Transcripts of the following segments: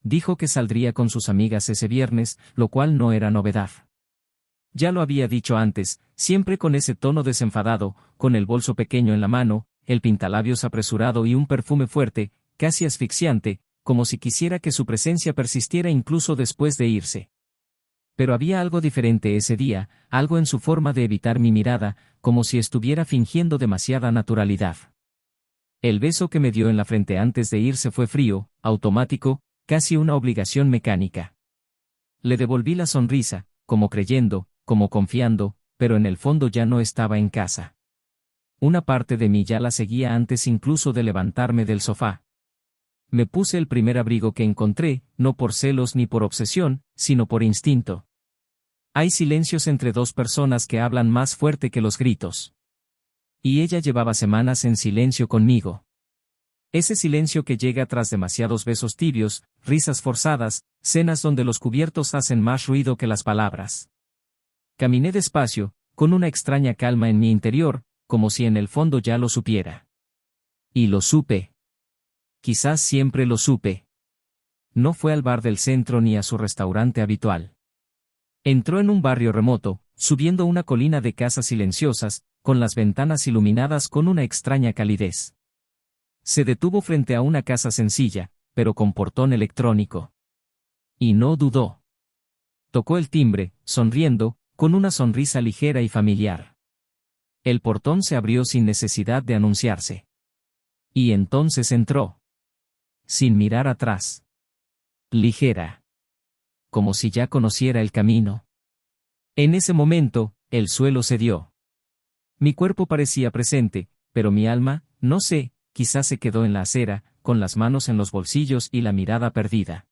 Dijo que saldría con sus amigas ese viernes, lo cual no era novedad. Ya lo había dicho antes, siempre con ese tono desenfadado, con el bolso pequeño en la mano, el pintalabios apresurado y un perfume fuerte, casi asfixiante, como si quisiera que su presencia persistiera incluso después de irse. Pero había algo diferente ese día, algo en su forma de evitar mi mirada, como si estuviera fingiendo demasiada naturalidad. El beso que me dio en la frente antes de irse fue frío, automático, casi una obligación mecánica. Le devolví la sonrisa, como creyendo, como confiando, pero en el fondo ya no estaba en casa. Una parte de mí ya la seguía antes incluso de levantarme del sofá. Me puse el primer abrigo que encontré, no por celos ni por obsesión, sino por instinto. Hay silencios entre dos personas que hablan más fuerte que los gritos. Y ella llevaba semanas en silencio conmigo. Ese silencio que llega tras demasiados besos tibios, risas forzadas, cenas donde los cubiertos hacen más ruido que las palabras. Caminé despacio, con una extraña calma en mi interior, como si en el fondo ya lo supiera. Y lo supe. Quizás siempre lo supe. No fue al bar del centro ni a su restaurante habitual. Entró en un barrio remoto, subiendo una colina de casas silenciosas, con las ventanas iluminadas con una extraña calidez. Se detuvo frente a una casa sencilla, pero con portón electrónico. Y no dudó. Tocó el timbre, sonriendo, con una sonrisa ligera y familiar. El portón se abrió sin necesidad de anunciarse. Y entonces entró. Sin mirar atrás. Ligera. Como si ya conociera el camino. En ese momento, el suelo cedió. Mi cuerpo parecía presente, pero mi alma, no sé, quizás se quedó en la acera, con las manos en los bolsillos y la mirada perdida.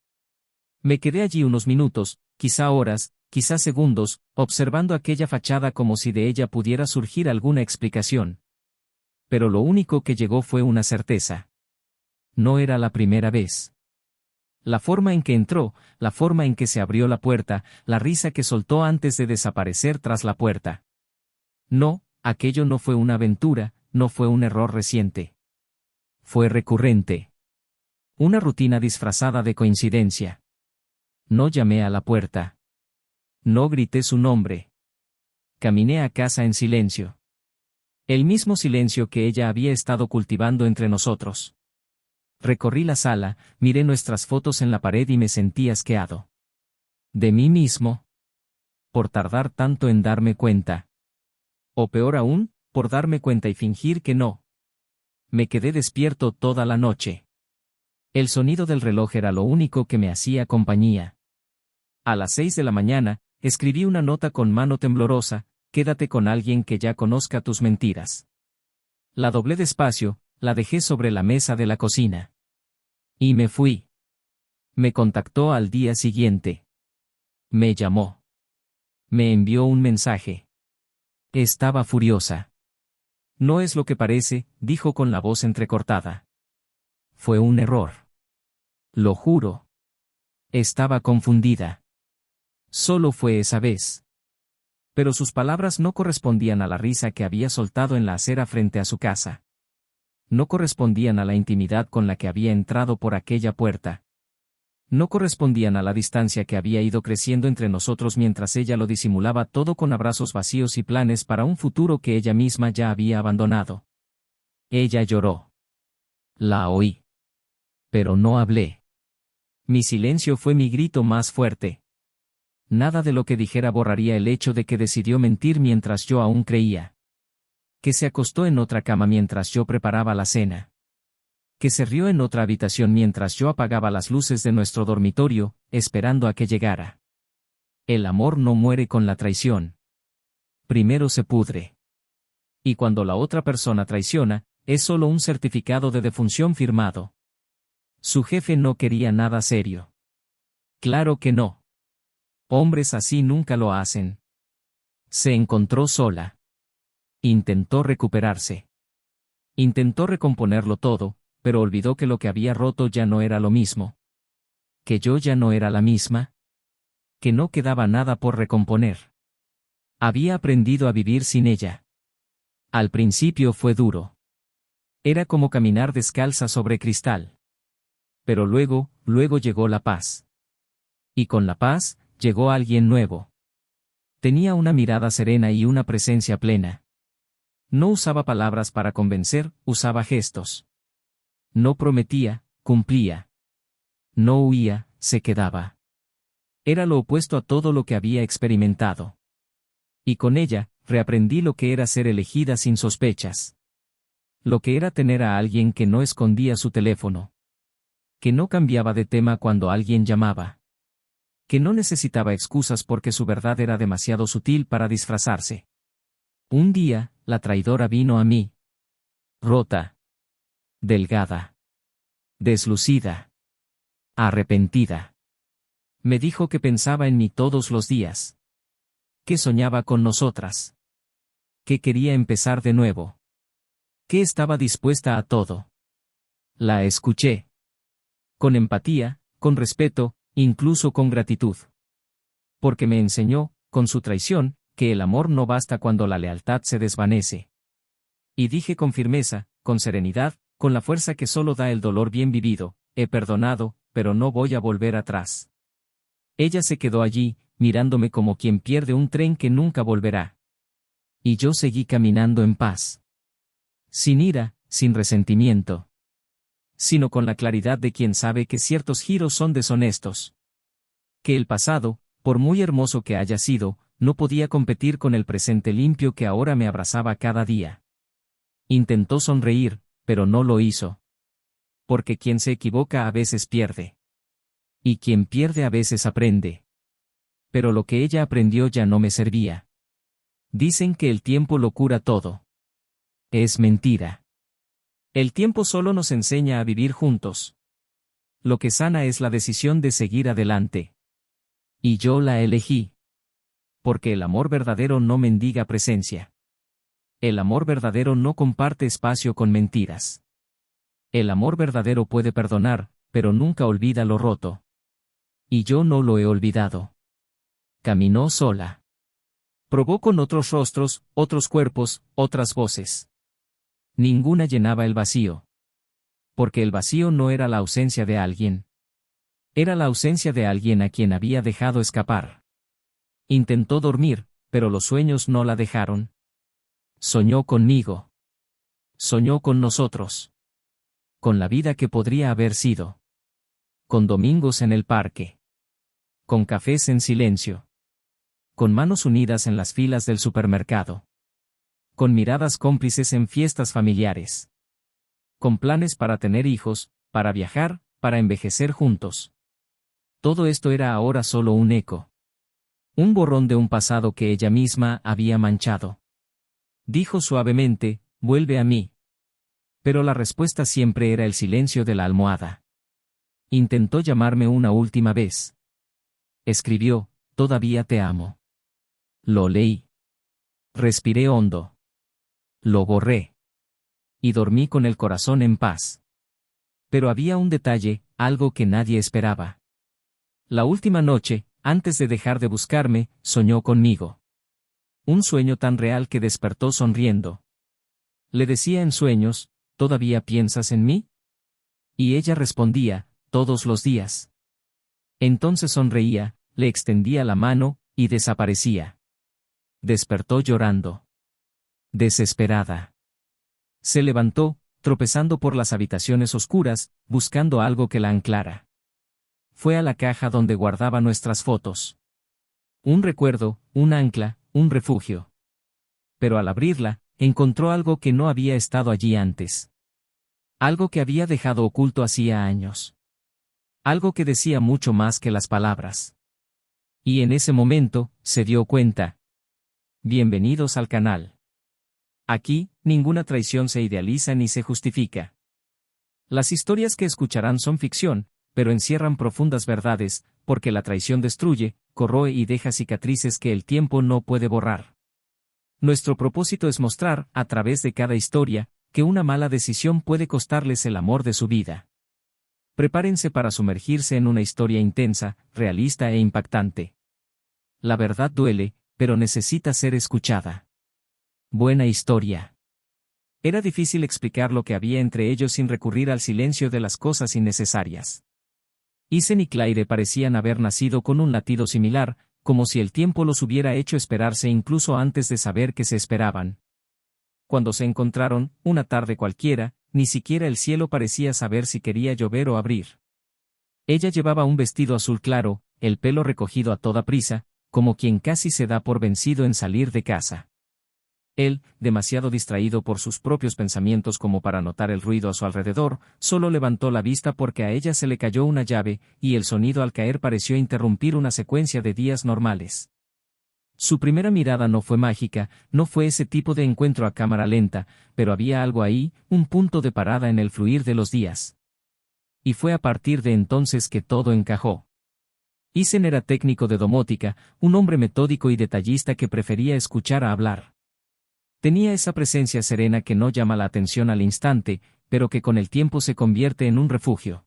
Me quedé allí unos minutos, quizá horas, quizá segundos, observando aquella fachada como si de ella pudiera surgir alguna explicación. Pero lo único que llegó fue una certeza. No era la primera vez. La forma en que entró, la forma en que se abrió la puerta, la risa que soltó antes de desaparecer tras la puerta. No, aquello no fue una aventura, no fue un error reciente. Fue recurrente. Una rutina disfrazada de coincidencia. No llamé a la puerta. No grité su nombre. Caminé a casa en silencio. El mismo silencio que ella había estado cultivando entre nosotros. Recorrí la sala, miré nuestras fotos en la pared y me sentí asqueado. De mí mismo. Por tardar tanto en darme cuenta. O peor aún, por darme cuenta y fingir que no. Me quedé despierto toda la noche. El sonido del reloj era lo único que me hacía compañía. A las 6 de la mañana, escribí una nota con mano temblorosa: quédate con alguien que ya conozca tus mentiras. La doblé despacio, la dejé sobre la mesa de la cocina. Y me fui. Me contactó al día siguiente. Me llamó. Me envió un mensaje. Estaba furiosa. No es lo que parece, dijo con la voz entrecortada. Fue un error. Lo juro. Estaba confundida. Solo fue esa vez. Pero sus palabras no correspondían a la risa que había soltado en la acera frente a su casa. No correspondían a la intimidad con la que había entrado por aquella puerta. No correspondían a la distancia que había ido creciendo entre nosotros mientras ella lo disimulaba todo con abrazos vacíos y planes para un futuro que ella misma ya había abandonado. Ella lloró. La oí. Pero no hablé. Mi silencio fue mi grito más fuerte. Nada de lo que dijera borraría el hecho de que decidió mentir mientras yo aún creía. Que se acostó en otra cama mientras yo preparaba la cena. Que se rió en otra habitación mientras yo apagaba las luces de nuestro dormitorio, esperando a que llegara. El amor no muere con la traición. Primero se pudre. Y cuando la otra persona traiciona, es solo un certificado de defunción firmado. Su jefe no quería nada serio. Claro que no. Hombres así nunca lo hacen. Se encontró sola. Intentó recuperarse. Intentó recomponerlo todo, pero olvidó que lo que había roto ya no era lo mismo. Que yo ya no era la misma. Que no quedaba nada por recomponer. Había aprendido a vivir sin ella. Al principio fue duro. Era como caminar descalza sobre cristal. Pero luego llegó la paz. Y con la paz, llegó alguien nuevo. Tenía una mirada serena y una presencia plena. No usaba palabras para convencer, usaba gestos. No prometía, cumplía. No huía, se quedaba. Era lo opuesto a todo lo que había experimentado. Y con ella, reaprendí lo que era ser elegida sin sospechas. Lo que era tener a alguien que no escondía su teléfono. Que no cambiaba de tema cuando alguien llamaba. Que no necesitaba excusas porque su verdad era demasiado sutil para disfrazarse. Un día, la traidora vino a mí. Rota. Delgada. Deslucida. Arrepentida. Me dijo que pensaba en mí todos los días. Que soñaba con nosotras. Que quería empezar de nuevo. Que estaba dispuesta a todo. La escuché. Con empatía, con respeto, incluso con gratitud. Porque me enseñó, con su traición, que el amor no basta cuando la lealtad se desvanece. Y dije con firmeza, con serenidad, con la fuerza que solo da el dolor bien vivido, he perdonado, pero no voy a volver atrás. Ella se quedó allí, mirándome como quien pierde un tren que nunca volverá. Y yo seguí caminando en paz. Sin ira, sin resentimiento. Sino con la claridad de quien sabe que ciertos giros son deshonestos. Que el pasado, por muy hermoso que haya sido, no podía competir con el presente limpio que ahora me abrazaba cada día. Intentó sonreír, pero no lo hizo. Porque quien se equivoca a veces pierde. Y quien pierde a veces aprende. Pero lo que ella aprendió ya no me servía. Dicen que el tiempo lo cura todo. Es mentira. El tiempo solo nos enseña a vivir juntos. Lo que sana es la decisión de seguir adelante. Y yo la elegí. Porque el amor verdadero no mendiga presencia. El amor verdadero no comparte espacio con mentiras. El amor verdadero puede perdonar, pero nunca olvida lo roto. Y yo no lo he olvidado. Caminó sola. Probó con otros rostros, otros cuerpos, otras voces. Ninguna llenaba el vacío. Porque el vacío no era la ausencia de alguien. Era la ausencia de alguien a quien había dejado escapar. Intentó dormir, pero los sueños no la dejaron. Soñó conmigo. Soñó con nosotros. Con la vida que podría haber sido. Con domingos en el parque. Con cafés en silencio. Con manos unidas en las filas del supermercado. Con miradas cómplices en fiestas familiares. Con planes para tener hijos, para viajar, para envejecer juntos. Todo esto era ahora solo un eco. Un borrón de un pasado que ella misma había manchado. Dijo suavemente, vuelve a mí. Pero la respuesta siempre era el silencio de la almohada. Intentó llamarme una última vez. Escribió, todavía te amo. Lo leí. Respiré hondo. Lo borré. Y dormí con el corazón en paz. Pero había un detalle, algo que nadie esperaba. La última noche, antes de dejar de buscarme, soñó conmigo. Un sueño tan real que despertó sonriendo. Le decía en sueños, ¿todavía piensas en mí? Y ella respondía, todos los días. Entonces sonreía, le extendía la mano, y desaparecía. Despertó llorando. Desesperada. Se levantó, tropezando por las habitaciones oscuras, buscando algo que la anclara. Fue a la caja donde guardaba nuestras fotos. Un recuerdo, un ancla, un refugio. Pero al abrirla, encontró algo que no había estado allí antes. Algo que había dejado oculto hacía años. Algo que decía mucho más que las palabras. Y en ese momento, se dio cuenta. Bienvenidos al canal. Aquí, ninguna traición se idealiza ni se justifica. Las historias que escucharán son ficción, pero encierran profundas verdades, porque la traición destruye, corroe y deja cicatrices que el tiempo no puede borrar. Nuestro propósito es mostrar, a través de cada historia, que una mala decisión puede costarles el amor de su vida. Prepárense para sumergirse en una historia intensa, realista e impactante. La verdad duele, pero necesita ser escuchada. Buena historia. Era difícil explicar lo que había entre ellos sin recurrir al silencio de las cosas innecesarias. Isen y Claire parecían haber nacido con un latido similar, como si el tiempo los hubiera hecho esperarse incluso antes de saber que se esperaban. Cuando se encontraron, una tarde cualquiera, ni siquiera el cielo parecía saber si quería llover o abrir. Ella llevaba un vestido azul claro, el pelo recogido a toda prisa, como quien casi se da por vencido en salir de casa. Él, demasiado distraído por sus propios pensamientos como para notar el ruido a su alrededor, solo levantó la vista porque a ella se le cayó una llave, y el sonido al caer pareció interrumpir una secuencia de días normales. Su primera mirada no fue mágica, no fue ese tipo de encuentro a cámara lenta, pero había algo ahí, un punto de parada en el fluir de los días. Y fue a partir de entonces que todo encajó. Isen era técnico de domótica, un hombre metódico y detallista que prefería escuchar a hablar. Tenía esa presencia serena que no llama la atención al instante, pero que con el tiempo se convierte en un refugio.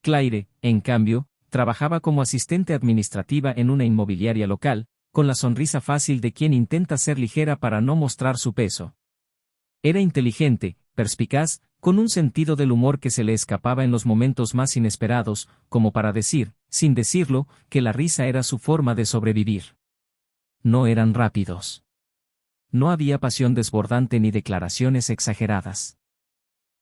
Claire, en cambio, trabajaba como asistente administrativa en una inmobiliaria local, con la sonrisa fácil de quien intenta ser ligera para no mostrar su peso. Era inteligente, perspicaz, con un sentido del humor que se le escapaba en los momentos más inesperados, como para decir, sin decirlo, que la risa era su forma de sobrevivir. No eran rápidos. No había pasión desbordante ni declaraciones exageradas.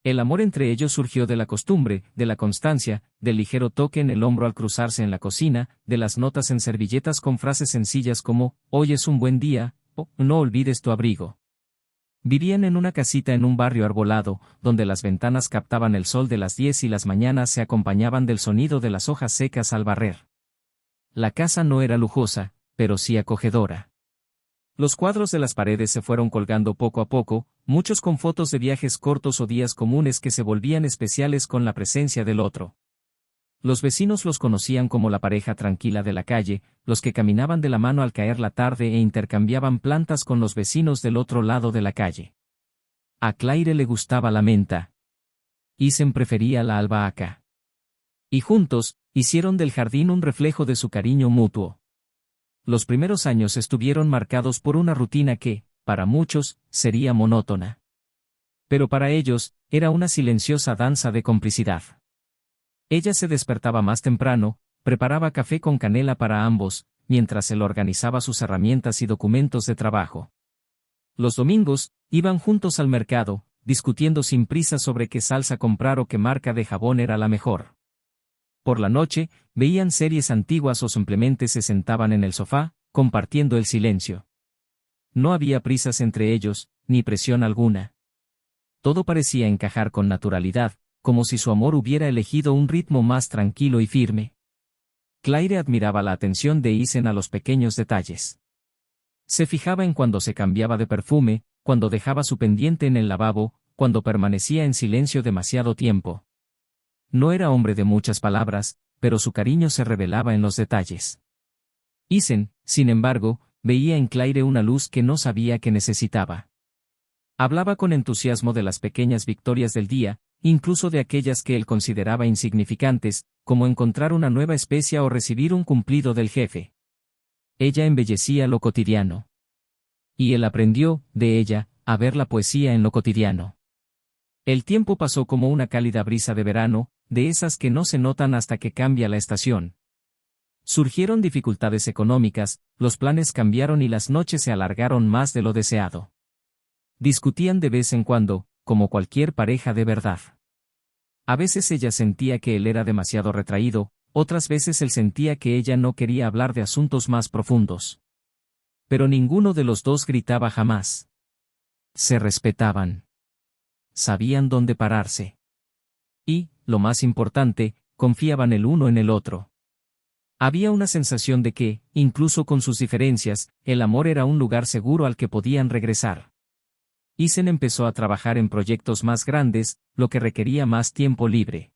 El amor entre ellos surgió de la costumbre, de la constancia, del ligero toque en el hombro al cruzarse en la cocina, de las notas en servilletas con frases sencillas como, hoy es un buen día, o no olvides tu abrigo. Vivían en una casita en un barrio arbolado, donde las ventanas captaban el sol de las 10 y las mañanas se acompañaban del sonido de las hojas secas al barrer. La casa no era lujosa, pero sí acogedora. Los cuadros de las paredes se fueron colgando poco a poco, muchos con fotos de viajes cortos o días comunes que se volvían especiales con la presencia del otro. Los vecinos los conocían como la pareja tranquila de la calle, los que caminaban de la mano al caer la tarde e intercambiaban plantas con los vecinos del otro lado de la calle. A Claire le gustaba la menta. Isen prefería la albahaca. Y juntos, hicieron del jardín un reflejo de su cariño mutuo. Los primeros años estuvieron marcados por una rutina que, para muchos, sería monótona. Pero para ellos, era una silenciosa danza de complicidad. Ella se despertaba más temprano, preparaba café con canela para ambos, mientras él organizaba sus herramientas y documentos de trabajo. Los domingos, iban juntos al mercado, discutiendo sin prisa sobre qué salsa comprar o qué marca de jabón era la mejor. Por la noche, veían series antiguas o simplemente se sentaban en el sofá, compartiendo el silencio. No había prisas entre ellos, ni presión alguna. Todo parecía encajar con naturalidad, como si su amor hubiera elegido un ritmo más tranquilo y firme. Claire admiraba la atención de Isen a los pequeños detalles. Se fijaba en cuando se cambiaba de perfume, cuando dejaba su pendiente en el lavabo, cuando permanecía en silencio demasiado tiempo. No era hombre de muchas palabras, pero su cariño se revelaba en los detalles. Isen, sin embargo, veía en Claire una luz que no sabía que necesitaba. Hablaba con entusiasmo de las pequeñas victorias del día, incluso de aquellas que él consideraba insignificantes, como encontrar una nueva especia o recibir un cumplido del jefe. Ella embellecía lo cotidiano. Y él aprendió, de ella, a ver la poesía en lo cotidiano. El tiempo pasó como una cálida brisa de verano, de esas que no se notan hasta que cambia la estación. Surgieron dificultades económicas, los planes cambiaron y las noches se alargaron más de lo deseado. Discutían de vez en cuando, como cualquier pareja de verdad. A veces ella sentía que él era demasiado retraído, otras veces él sentía que ella no quería hablar de asuntos más profundos. Pero ninguno de los dos gritaba jamás. Se respetaban. Sabían dónde pararse. Y, lo más importante, confiaban el uno en el otro. Había una sensación de que, incluso con sus diferencias, el amor era un lugar seguro al que podían regresar. Isen empezó a trabajar en proyectos más grandes, lo que requería más tiempo libre.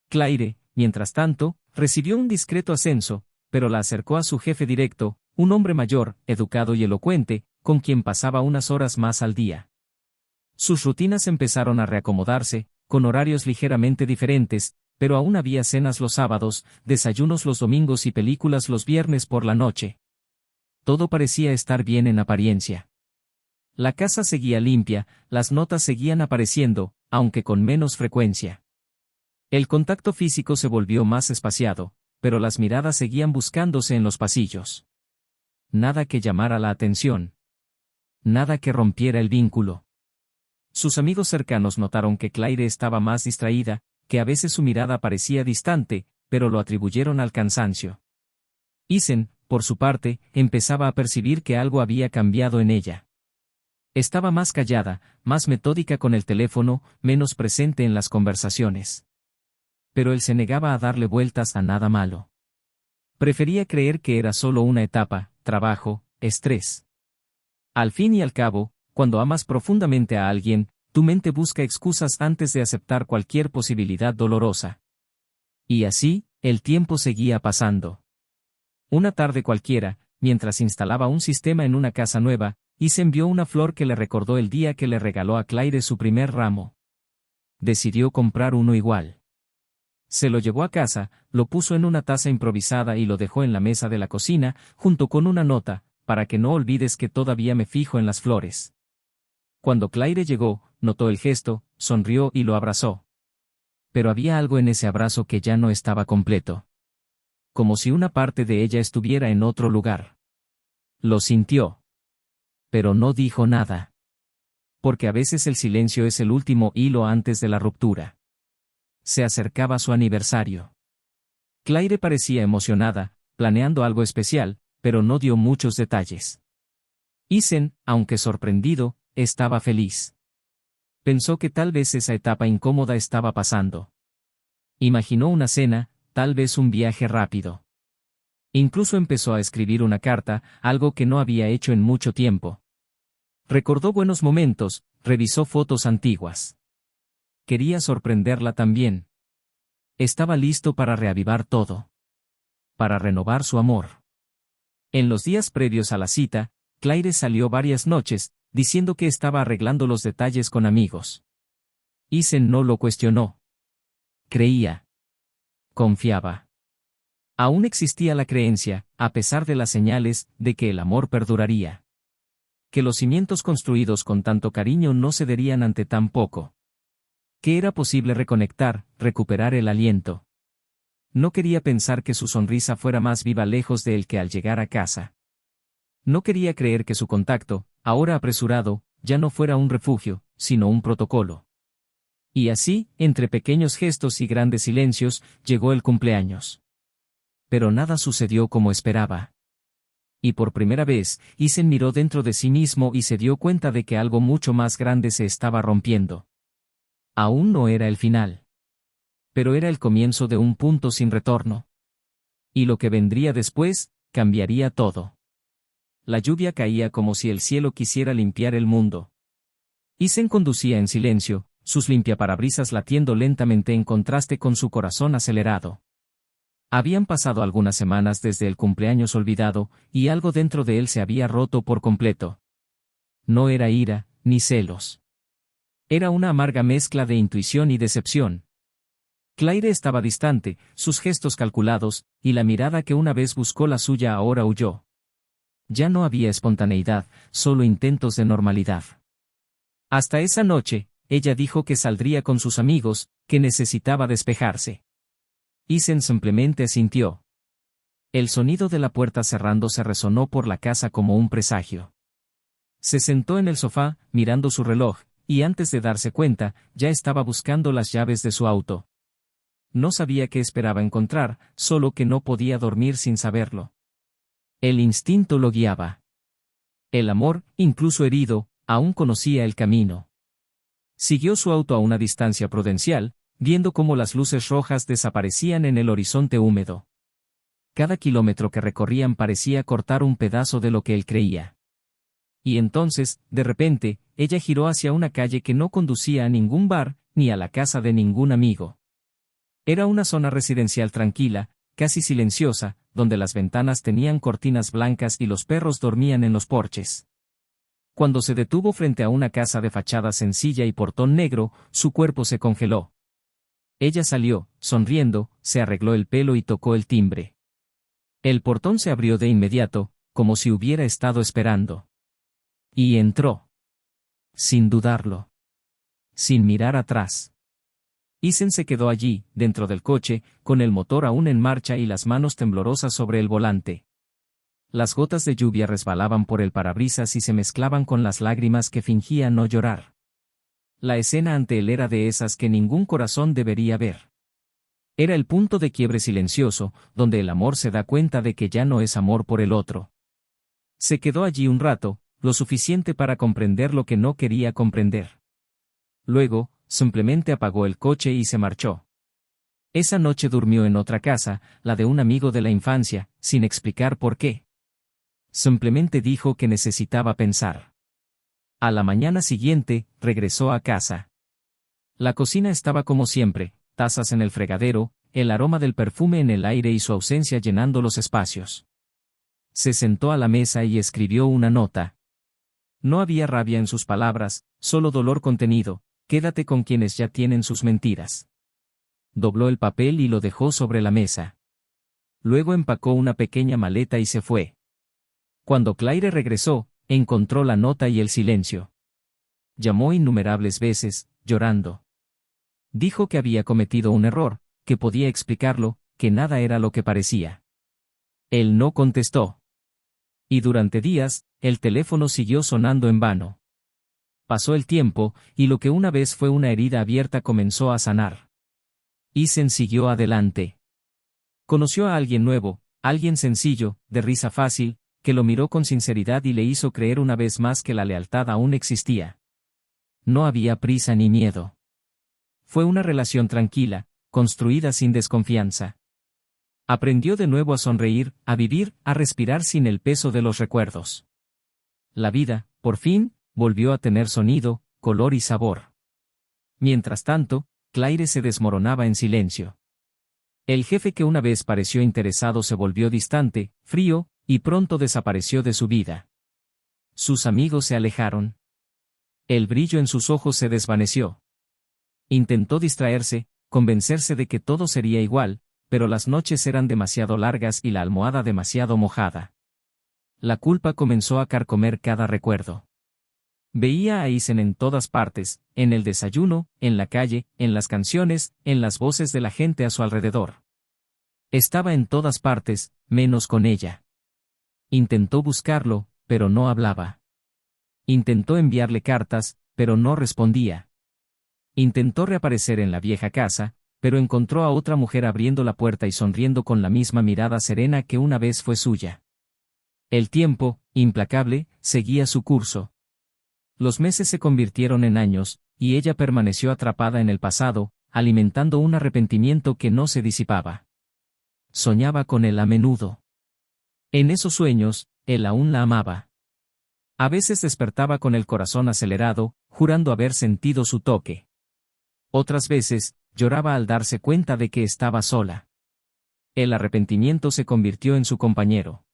Claire, mientras tanto, recibió un discreto ascenso, pero la acercó a su jefe directo, un hombre mayor, educado y elocuente, con quien pasaba unas horas más al día. Sus rutinas empezaron a reacomodarse, con horarios ligeramente diferentes, pero aún había cenas los sábados, desayunos los domingos y películas los viernes por la noche. Todo parecía estar bien en apariencia. La casa seguía limpia, las notas seguían apareciendo, aunque con menos frecuencia. El contacto físico se volvió más espaciado, pero las miradas seguían buscándose en los pasillos. Nada que llamara la atención. Nada que rompiera el vínculo. Sus amigos cercanos notaron que Claire estaba más distraída, que a veces su mirada parecía distante, pero lo atribuyeron al cansancio. Isen, por su parte, empezaba a percibir que algo había cambiado en ella. Estaba más callada, más metódica con el teléfono, menos presente en las conversaciones. Pero él se negaba a darle vueltas a nada malo. Prefería creer que era solo una etapa, trabajo, estrés. Al fin y al cabo, cuando amas profundamente a alguien, tu mente busca excusas antes de aceptar cualquier posibilidad dolorosa. Y así, el tiempo seguía pasando. Una tarde cualquiera, mientras instalaba un sistema en una casa nueva, Isen vio una flor que le recordó el día que le regaló a Claire su primer ramo. Decidió comprar uno igual. Se lo llevó a casa, lo puso en una taza improvisada y lo dejó en la mesa de la cocina, junto con una nota, para que no olvides que todavía me fijo en las flores. Cuando Claire llegó, notó el gesto, sonrió y lo abrazó. Pero había algo en ese abrazo que ya no estaba completo. Como si una parte de ella estuviera en otro lugar. Lo sintió. Pero no dijo nada. Porque a veces el silencio es el último hilo antes de la ruptura. Se acercaba su aniversario. Claire parecía emocionada, planeando algo especial, pero no dio muchos detalles. Isen, aunque sorprendido, estaba feliz. Pensó que tal vez esa etapa incómoda estaba pasando. Imaginó una cena, tal vez un viaje rápido. Incluso empezó a escribir una carta, algo que no había hecho en mucho tiempo. Recordó buenos momentos, revisó fotos antiguas. Quería sorprenderla también. Estaba listo para reavivar todo. Para renovar su amor. En los días previos a la cita, Claire salió varias noches, diciendo que estaba arreglando los detalles con amigos. Isen no lo cuestionó. Creía. Confiaba. Aún existía la creencia, a pesar de las señales, de que el amor perduraría. Que los cimientos construidos con tanto cariño no cederían ante tan poco. Que era posible reconectar, recuperar el aliento. No quería pensar que su sonrisa fuera más viva lejos de él que al llegar a casa. No quería creer que su contacto, ahora apresurado, ya no fuera un refugio, sino un protocolo. Y así, entre pequeños gestos y grandes silencios, llegó el cumpleaños. Pero nada sucedió como esperaba. Y por primera vez, Isen miró dentro de sí mismo y se dio cuenta de que algo mucho más grande se estaba rompiendo. Aún no era el final. Pero era el comienzo de un punto sin retorno. Y lo que vendría después, cambiaría todo. La lluvia caía como si el cielo quisiera limpiar el mundo. Isen conducía en silencio, sus limpiaparabrisas latiendo lentamente en contraste con su corazón acelerado. Habían pasado algunas semanas desde el cumpleaños olvidado, y algo dentro de él se había roto por completo. No era ira, ni celos. Era una amarga mezcla de intuición y decepción. Claire estaba distante, sus gestos calculados, y la mirada que una vez buscó la suya ahora huyó. Ya no había espontaneidad, solo intentos de normalidad. Hasta esa noche, ella dijo que saldría con sus amigos, que necesitaba despejarse. Isen simplemente asintió. El sonido de la puerta cerrándose resonó por la casa como un presagio. Se sentó en el sofá, mirando su reloj, y antes de darse cuenta, ya estaba buscando las llaves de su auto. No sabía qué esperaba encontrar, solo que no podía dormir sin saberlo. El instinto lo guiaba. El amor, incluso herido, aún conocía el camino. Siguió su auto a una distancia prudencial, viendo cómo las luces rojas desaparecían en el horizonte húmedo. Cada kilómetro que recorrían parecía cortar un pedazo de lo que él creía. Y entonces, de repente, ella giró hacia una calle que no conducía a ningún bar, ni a la casa de ningún amigo. Era una zona residencial tranquila, casi silenciosa, donde las ventanas tenían cortinas blancas y los perros dormían en los porches. Cuando se detuvo frente a una casa de fachada sencilla y portón negro, su cuerpo se congeló. Ella salió, sonriendo, se arregló el pelo y tocó el timbre. El portón se abrió de inmediato, como si hubiera estado esperando. Y entró. Sin dudarlo. Sin mirar atrás. Isen se quedó allí, dentro del coche, con el motor aún en marcha y las manos temblorosas sobre el volante. Las gotas de lluvia resbalaban por el parabrisas y se mezclaban con las lágrimas que fingía no llorar. La escena ante él era de esas que ningún corazón debería ver. Era el punto de quiebre silencioso, donde el amor se da cuenta de que ya no es amor por el otro. Se quedó allí un rato, lo suficiente para comprender lo que no quería comprender. Luego, simplemente apagó el coche y se marchó. Esa noche durmió en otra casa, la de un amigo de la infancia, sin explicar por qué. Simplemente dijo que necesitaba pensar. A la mañana siguiente, regresó a casa. La cocina estaba como siempre, tazas en el fregadero, el aroma del perfume en el aire y su ausencia llenando los espacios. Se sentó a la mesa y escribió una nota. No había rabia en sus palabras, solo dolor contenido: quédate con quienes ya tienen sus mentiras. Dobló el papel y lo dejó sobre la mesa. Luego empacó una pequeña maleta y se fue. Cuando Claire regresó, encontró la nota y el silencio. Llamó innumerables veces, llorando. Dijo que había cometido un error, que podía explicarlo, que nada era lo que parecía. Él no contestó. Y durante días, el teléfono siguió sonando en vano. Pasó el tiempo, y lo que una vez fue una herida abierta comenzó a sanar. Isen siguió adelante. Conoció a alguien nuevo, alguien sencillo, de risa fácil, que lo miró con sinceridad y le hizo creer una vez más que la lealtad aún existía. No había prisa ni miedo. Fue una relación tranquila, construida sin desconfianza. Aprendió de nuevo a sonreír, a vivir, a respirar sin el peso de los recuerdos. La vida, por fin, volvió a tener sonido, color y sabor. Mientras tanto, Claire se desmoronaba en silencio. El jefe que una vez pareció interesado se volvió distante, frío, y pronto desapareció de su vida. Sus amigos se alejaron. El brillo en sus ojos se desvaneció. Intentó distraerse, convencerse de que todo sería igual, pero las noches eran demasiado largas y la almohada demasiado mojada. La culpa comenzó a carcomer cada recuerdo. Veía a Isen en todas partes, en el desayuno, en la calle, en las canciones, en las voces de la gente a su alrededor. Estaba en todas partes, menos con ella. Intentó buscarlo, pero no hablaba. Intentó enviarle cartas, pero no respondía. Intentó reaparecer en la vieja casa, pero encontró a otra mujer abriendo la puerta y sonriendo con la misma mirada serena que una vez fue suya. El tiempo, implacable, seguía su curso. Los meses se convirtieron en años, y ella permaneció atrapada en el pasado, alimentando un arrepentimiento que no se disipaba. Soñaba con él a menudo. En esos sueños, él aún la amaba. A veces despertaba con el corazón acelerado, jurando haber sentido su toque. Otras veces, lloraba al darse cuenta de que estaba sola. El arrepentimiento se convirtió en su compañero.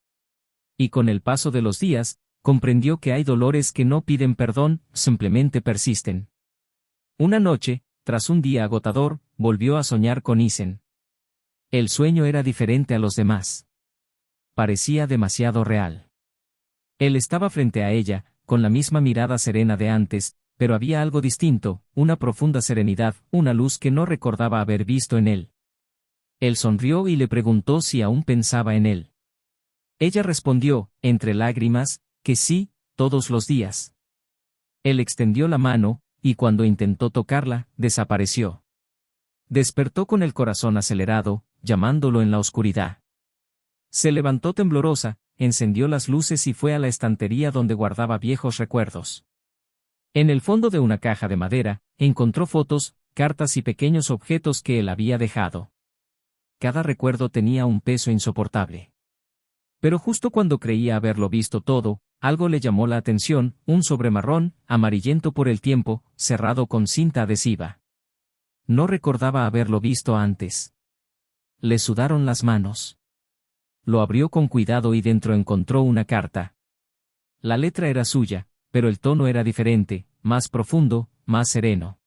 Y con el paso de los días, comprendió que hay dolores que no piden perdón, simplemente persisten. Una noche, tras un día agotador, volvió a soñar con Isen. El sueño era diferente a los demás. Parecía demasiado real. Él estaba frente a ella, con la misma mirada serena de antes, pero había algo distinto, una profunda serenidad, una luz que no recordaba haber visto en él. Él sonrió y le preguntó si aún pensaba en él. Ella respondió, entre lágrimas, que sí, todos los días. Él extendió la mano, y cuando intentó tocarla, desapareció. Despertó con el corazón acelerado, llamándolo en la oscuridad. Se levantó temblorosa, encendió las luces y fue a la estantería donde guardaba viejos recuerdos. En el fondo de una caja de madera, encontró fotos, cartas y pequeños objetos que él había dejado. Cada recuerdo tenía un peso insoportable. Pero justo cuando creía haberlo visto todo, algo le llamó la atención, un sobre marrón, amarillento por el tiempo, cerrado con cinta adhesiva. No recordaba haberlo visto antes. Le sudaron las manos. Lo abrió con cuidado y dentro encontró una carta. La letra era suya, pero el tono era diferente, más profundo, más sereno.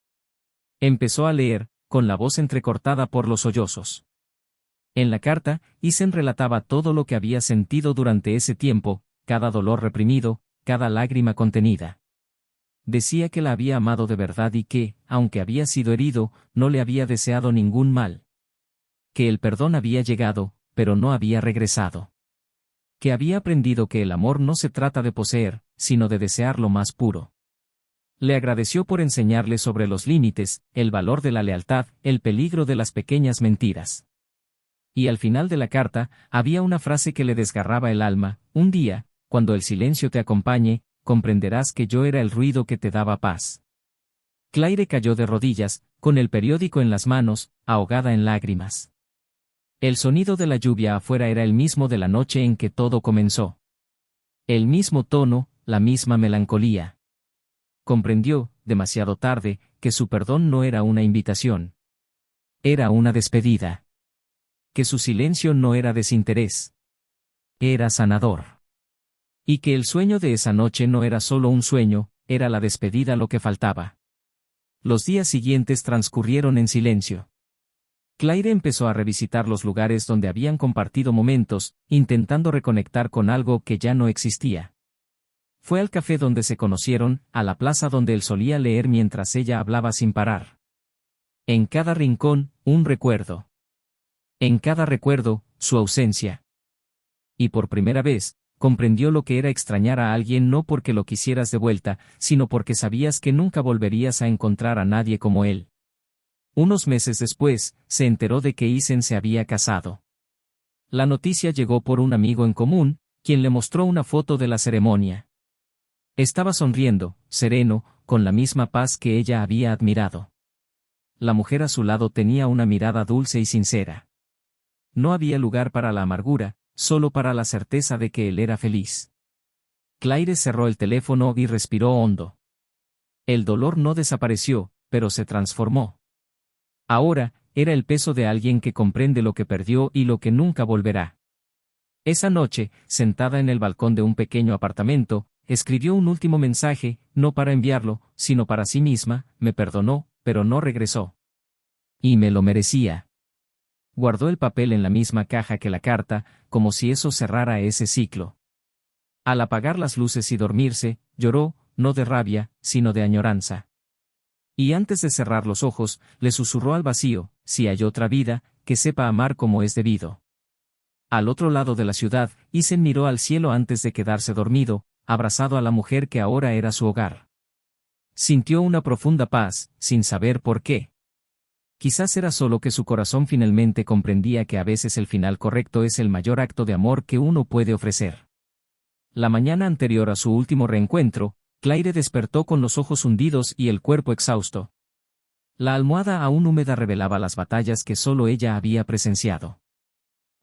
Empezó a leer, con la voz entrecortada por los sollozos. En la carta, Isen relataba todo lo que había sentido durante ese tiempo, cada dolor reprimido, cada lágrima contenida. Decía que la había amado de verdad y que, aunque había sido herido, no le había deseado ningún mal. Que el perdón había llegado, pero no había regresado. Que había aprendido que el amor no se trata de poseer, sino de desear lo más puro. Le agradeció por enseñarle sobre los límites, el valor de la lealtad, el peligro de las pequeñas mentiras. Y al final de la carta, había una frase que le desgarraba el alma: un día, cuando el silencio te acompañe, comprenderás que yo era el ruido que te daba paz. Claire cayó de rodillas, con el periódico en las manos, ahogada en lágrimas. El sonido de la lluvia afuera era el mismo de la noche en que todo comenzó. El mismo tono, la misma melancolía. Comprendió, demasiado tarde, que su perdón no era una invitación. Era una despedida. Que su silencio no era desinterés. Era sanador. Y que el sueño de esa noche no era solo un sueño, era la despedida lo que faltaba. Los días siguientes transcurrieron en silencio. Claire empezó a revisitar los lugares donde habían compartido momentos, intentando reconectar con algo que ya no existía. Fue al café donde se conocieron, a la plaza donde él solía leer mientras ella hablaba sin parar. En cada rincón, un recuerdo. En cada recuerdo, su ausencia. Y por primera vez, comprendió lo que era extrañar a alguien no porque lo quisieras de vuelta, sino porque sabías que nunca volverías a encontrar a nadie como él. Unos meses después, se enteró de que Isen se había casado. La noticia llegó por un amigo en común, quien le mostró una foto de la ceremonia. Estaba sonriendo, sereno, con la misma paz que ella había admirado. La mujer a su lado tenía una mirada dulce y sincera. No había lugar para la amargura, solo para la certeza de que él era feliz. Claire cerró el teléfono y respiró hondo. El dolor no desapareció, pero se transformó. Ahora, era el peso de alguien que comprende lo que perdió y lo que nunca volverá. Esa noche, sentada en el balcón de un pequeño apartamento, escribió un último mensaje, no para enviarlo, sino para sí misma: me perdonó, pero no regresó. Y me lo merecía. Guardó el papel en la misma caja que la carta, como si eso cerrara ese ciclo. Al apagar las luces y dormirse, lloró, no de rabia, sino de añoranza. Y antes de cerrar los ojos, le susurró al vacío: si hay otra vida, que sepa amar como es debido. Al otro lado de la ciudad, Isen miró al cielo antes de quedarse dormido, abrazado a la mujer que ahora era su hogar. Sintió una profunda paz, sin saber por qué. Quizás era solo que su corazón finalmente comprendía que a veces el final correcto es el mayor acto de amor que uno puede ofrecer. La mañana anterior a su último reencuentro, Claire despertó con los ojos hundidos y el cuerpo exhausto. La almohada aún húmeda revelaba las batallas que solo ella había presenciado.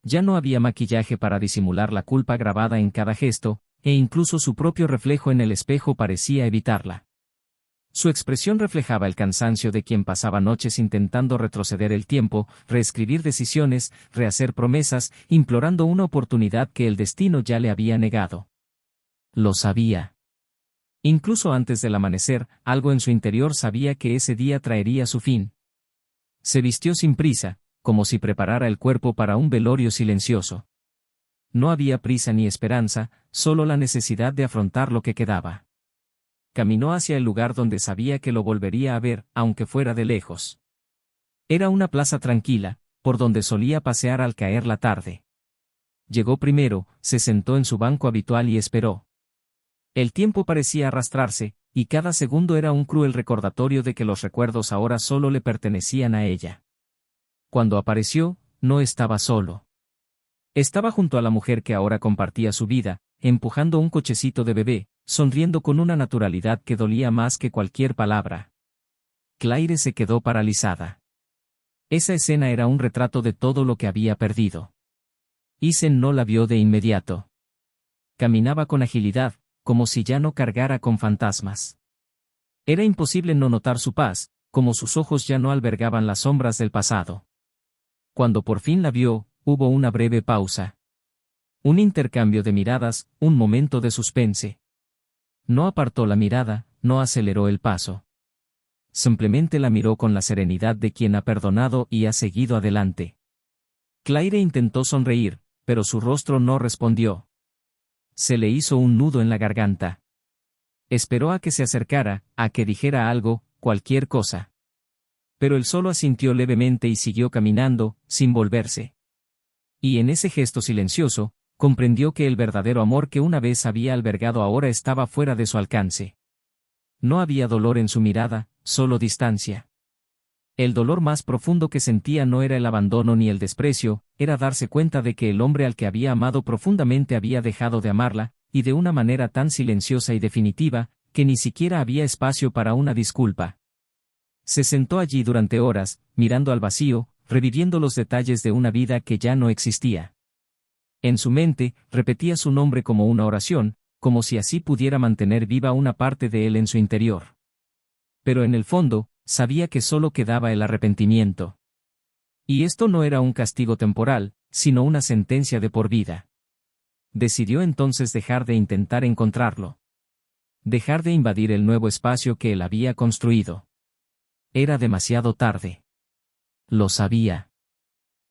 Ya no había maquillaje para disimular la culpa grabada en cada gesto, e incluso su propio reflejo en el espejo parecía evitarla. Su expresión reflejaba el cansancio de quien pasaba noches intentando retroceder el tiempo, reescribir decisiones, rehacer promesas, implorando una oportunidad que el destino ya le había negado. Lo sabía. Incluso antes del amanecer, algo en su interior sabía que ese día traería su fin. Se vistió sin prisa, como si preparara el cuerpo para un velorio silencioso. No había prisa ni esperanza, solo la necesidad de afrontar lo que quedaba. Caminó hacia el lugar donde sabía que lo volvería a ver, aunque fuera de lejos. Era una plaza tranquila, por donde solía pasear al caer la tarde. Llegó primero, se sentó en su banco habitual y esperó. El tiempo parecía arrastrarse, y cada segundo era un cruel recordatorio de que los recuerdos ahora solo le pertenecían a ella. Cuando apareció, no estaba solo. Estaba junto a la mujer que ahora compartía su vida, empujando un cochecito de bebé, sonriendo con una naturalidad que dolía más que cualquier palabra. Claire se quedó paralizada. Esa escena era un retrato de todo lo que había perdido. Isen no la vio de inmediato. Caminaba con agilidad, como si ya no cargara con fantasmas. Era imposible no notar su paz, como sus ojos ya no albergaban las sombras del pasado. Cuando por fin la vio, hubo una breve pausa. Un intercambio de miradas, un momento de suspense. No apartó la mirada, no aceleró el paso. Simplemente la miró con la serenidad de quien ha perdonado y ha seguido adelante. Claire intentó sonreír, pero su rostro no respondió. Se le hizo un nudo en la garganta. Esperó a que se acercara, a que dijera algo, cualquier cosa. Pero él solo asintió levemente y siguió caminando, sin volverse. Y en ese gesto silencioso, comprendió que el verdadero amor que una vez había albergado ahora estaba fuera de su alcance. No había dolor en su mirada, solo distancia. El dolor más profundo que sentía no era el abandono ni el desprecio, era darse cuenta de que el hombre al que había amado profundamente había dejado de amarla, y de una manera tan silenciosa y definitiva, que ni siquiera había espacio para una disculpa. Se sentó allí durante horas, mirando al vacío, reviviendo los detalles de una vida que ya no existía. En su mente, repetía su nombre como una oración, como si así pudiera mantener viva una parte de él en su interior. Pero en el fondo, sabía que solo quedaba el arrepentimiento. Y esto no era un castigo temporal, sino una sentencia de por vida. Decidió entonces dejar de intentar encontrarlo. Dejar de invadir el nuevo espacio que él había construido. Era demasiado tarde. Lo sabía.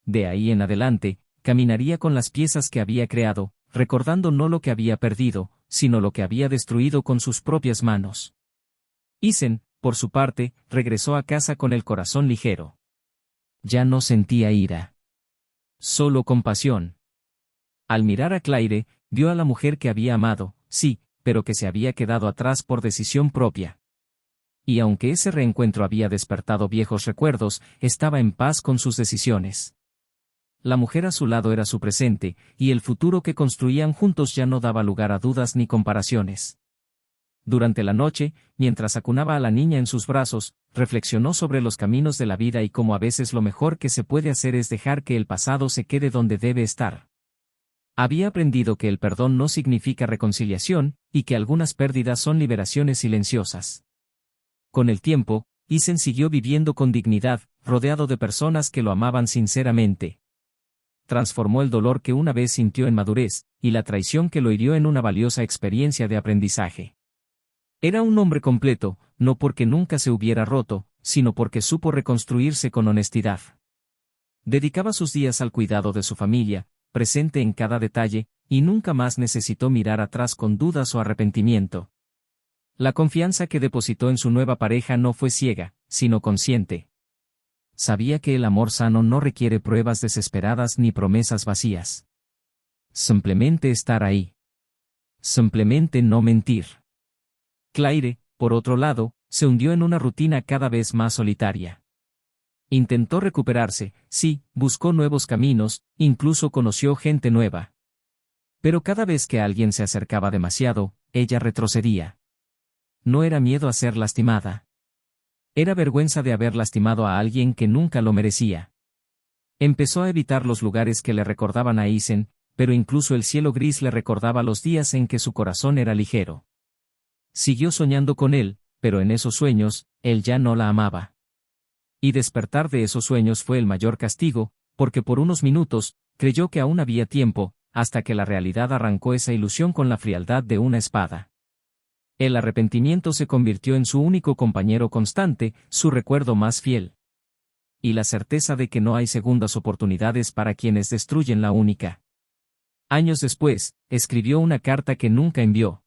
De ahí en adelante, caminaría con las piezas que había creado, recordando no lo que había perdido, sino lo que había destruido con sus propias manos. Isen, por su parte, regresó a casa con el corazón ligero. Ya no sentía ira. Solo compasión. Al mirar a Claire, vio a la mujer que había amado, sí, pero que se había quedado atrás por decisión propia. Y aunque ese reencuentro había despertado viejos recuerdos, estaba en paz con sus decisiones. La mujer a su lado era su presente, y el futuro que construían juntos ya no daba lugar a dudas ni comparaciones. Durante la noche, mientras acunaba a la niña en sus brazos, reflexionó sobre los caminos de la vida y cómo a veces lo mejor que se puede hacer es dejar que el pasado se quede donde debe estar. Había aprendido que el perdón no significa reconciliación, y que algunas pérdidas son liberaciones silenciosas. Con el tiempo, Isen siguió viviendo con dignidad, rodeado de personas que lo amaban sinceramente. Transformó el dolor que una vez sintió en madurez, y la traición que lo hirió en una valiosa experiencia de aprendizaje. Era un hombre completo, no porque nunca se hubiera roto, sino porque supo reconstruirse con honestidad. Dedicaba sus días al cuidado de su familia, presente en cada detalle, y nunca más necesitó mirar atrás con dudas o arrepentimiento. La confianza que depositó en su nueva pareja no fue ciega, sino consciente. Sabía que el amor sano no requiere pruebas desesperadas ni promesas vacías. Simplemente estar ahí. Simplemente no mentir. Claire, por otro lado, se hundió en una rutina cada vez más solitaria. Intentó recuperarse, sí, buscó nuevos caminos, incluso conoció gente nueva. Pero cada vez que alguien se acercaba demasiado, ella retrocedía. No era miedo a ser lastimada. Era vergüenza de haber lastimado a alguien que nunca lo merecía. Empezó a evitar los lugares que le recordaban a Isen, pero incluso el cielo gris le recordaba los días en que su corazón era ligero. Siguió soñando con él, pero en esos sueños, él ya no la amaba. Y despertar de esos sueños fue el mayor castigo, porque por unos minutos, creyó que aún había tiempo, hasta que la realidad arrancó esa ilusión con la frialdad de una espada. El arrepentimiento se convirtió en su único compañero constante, su recuerdo más fiel. Y la certeza de que no hay segundas oportunidades para quienes destruyen la única. Años después, escribió una carta que nunca envió.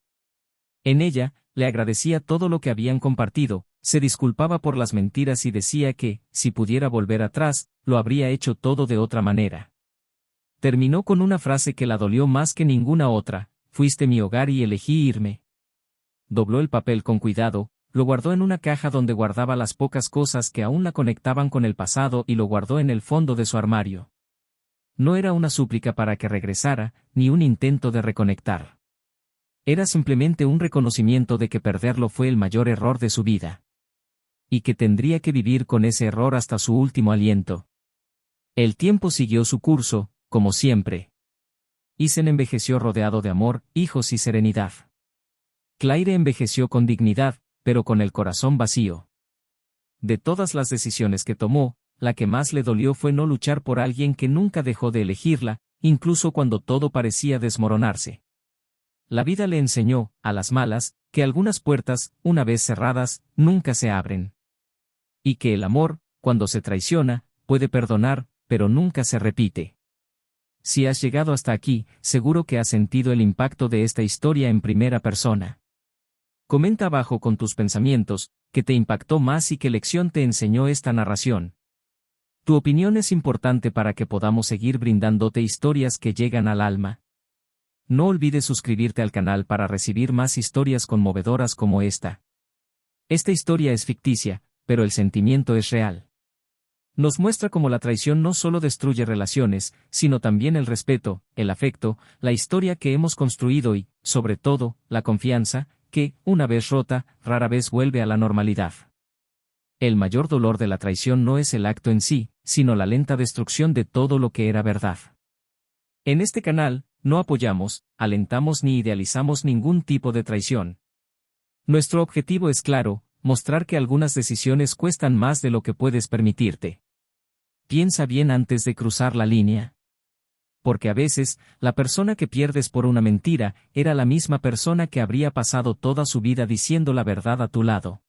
En ella, le agradecía todo lo que habían compartido, se disculpaba por las mentiras y decía que, si pudiera volver atrás, lo habría hecho todo de otra manera. Terminó con una frase que la dolió más que ninguna otra: fuiste mi hogar y elegí irme. Dobló el papel con cuidado, lo guardó en una caja donde guardaba las pocas cosas que aún la conectaban con el pasado y lo guardó en el fondo de su armario. No era una súplica para que regresara, ni un intento de reconectar. Era simplemente un reconocimiento de que perderlo fue el mayor error de su vida. Y que tendría que vivir con ese error hasta su último aliento. El tiempo siguió su curso, como siempre. Isen envejeció rodeado de amor, hijos y serenidad. Claire envejeció con dignidad, pero con el corazón vacío. De todas las decisiones que tomó, la que más le dolió fue no luchar por alguien que nunca dejó de elegirla, incluso cuando todo parecía desmoronarse. La vida le enseñó, a las malas, que algunas puertas, una vez cerradas, nunca se abren. Y que el amor, cuando se traiciona, puede perdonar, pero nunca se repite. Si has llegado hasta aquí, seguro que has sentido el impacto de esta historia en primera persona. Comenta abajo con tus pensamientos, que te impactó más y qué lección te enseñó esta narración. Tu opinión es importante para que podamos seguir brindándote historias que llegan al alma. No olvides suscribirte al canal para recibir más historias conmovedoras como esta. Esta historia es ficticia, pero el sentimiento es real. Nos muestra cómo la traición no solo destruye relaciones, sino también el respeto, el afecto, la historia que hemos construido y, sobre todo, la confianza, que, una vez rota, rara vez vuelve a la normalidad. El mayor dolor de la traición no es el acto en sí, sino la lenta destrucción de todo lo que era verdad. En este canal, no apoyamos, alentamos ni idealizamos ningún tipo de traición. Nuestro objetivo es claro, mostrar que algunas decisiones cuestan más de lo que puedes permitirte. Piensa bien antes de cruzar la línea. Porque a veces, la persona que pierdes por una mentira, era la misma persona que habría pasado toda su vida diciendo la verdad a tu lado.